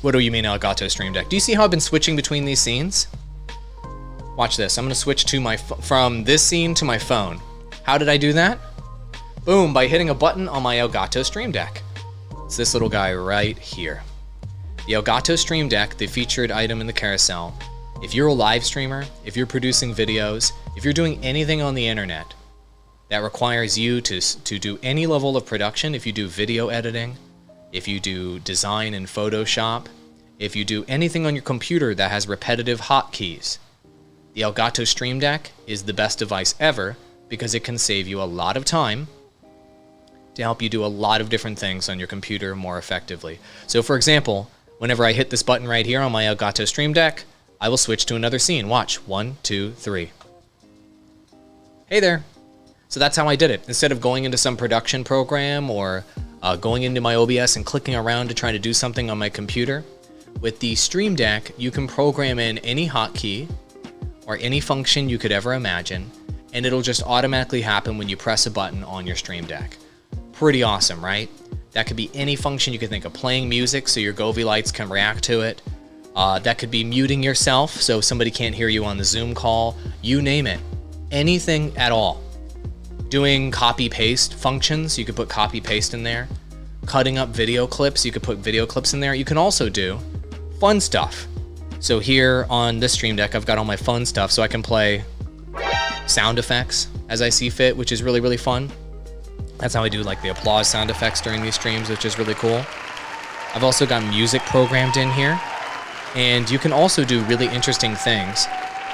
What do you mean Elgato Stream Deck? Do you see how I've been switching between these scenes? Watch this. I'm going to switch to from this scene to my phone. How did I do that? Boom, by hitting a button on my Elgato Stream Deck. It's this little guy right here. The Elgato Stream Deck, the featured item in the carousel. If you're a live streamer, if you're producing videos, if you're doing anything on the internet that requires you to do any level of production, if you do video editing, if you do design in Photoshop, if you do anything on your computer that has repetitive hotkeys, the Elgato Stream Deck is the best device ever because it can save you a lot of time to help you do a lot of different things on your computer more effectively. So for example, whenever I hit this button right here on my Elgato Stream Deck, I will switch to another scene. Watch. 1, 2, 3. Hey there. So that's how I did it. Instead of going into some production program or going into my OBS and clicking around to try to do something on my computer, with the Stream Deck, you can program in any hotkey or any function you could ever imagine, and it'll just automatically happen when you press a button on your Stream Deck. Pretty awesome, right? That could be any function you could think of. Playing music so your Govee lights can react to it. That could be muting yourself so somebody can't hear you on the Zoom call. You name it. Anything at all. Doing copy-paste functions, you could put copy-paste in there. Cutting up video clips, you could put video clips in there. You can also do fun stuff. So here on this Stream Deck, I've got all my fun stuff so I can play sound effects as I see fit, which is really, really fun. That's how I do like the applause sound effects during these streams, which is really cool. I've also got music programmed in here. And you can also do really interesting things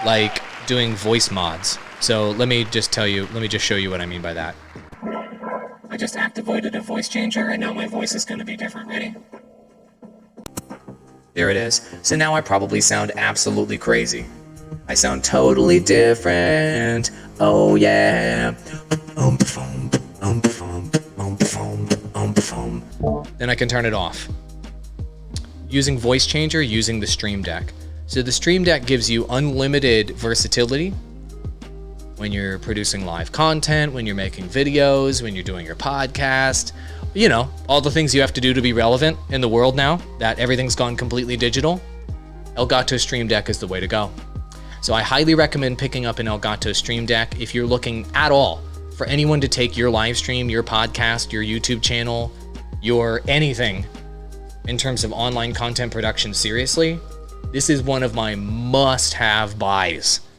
like doing voice mods. So let me just show you what I mean by that. I just activated a voice changer and now my voice is going to be different. Ready? There it is. So now I probably sound absolutely crazy. I sound totally different. Oh yeah. Then I can turn it off. Using voice changer, using the Stream Deck. So the Stream Deck gives you unlimited versatility when you're producing live content, when you're making videos, when you're doing your podcast, you know, all the things you have to do to be relevant in the world now that everything's gone completely digital. Elgato Stream Deck is the way to go. So I highly recommend picking up an Elgato Stream Deck if you're looking at all for anyone to take your live stream, your podcast, your YouTube channel, your anything in terms of online content production seriously. This is one of my must-have buys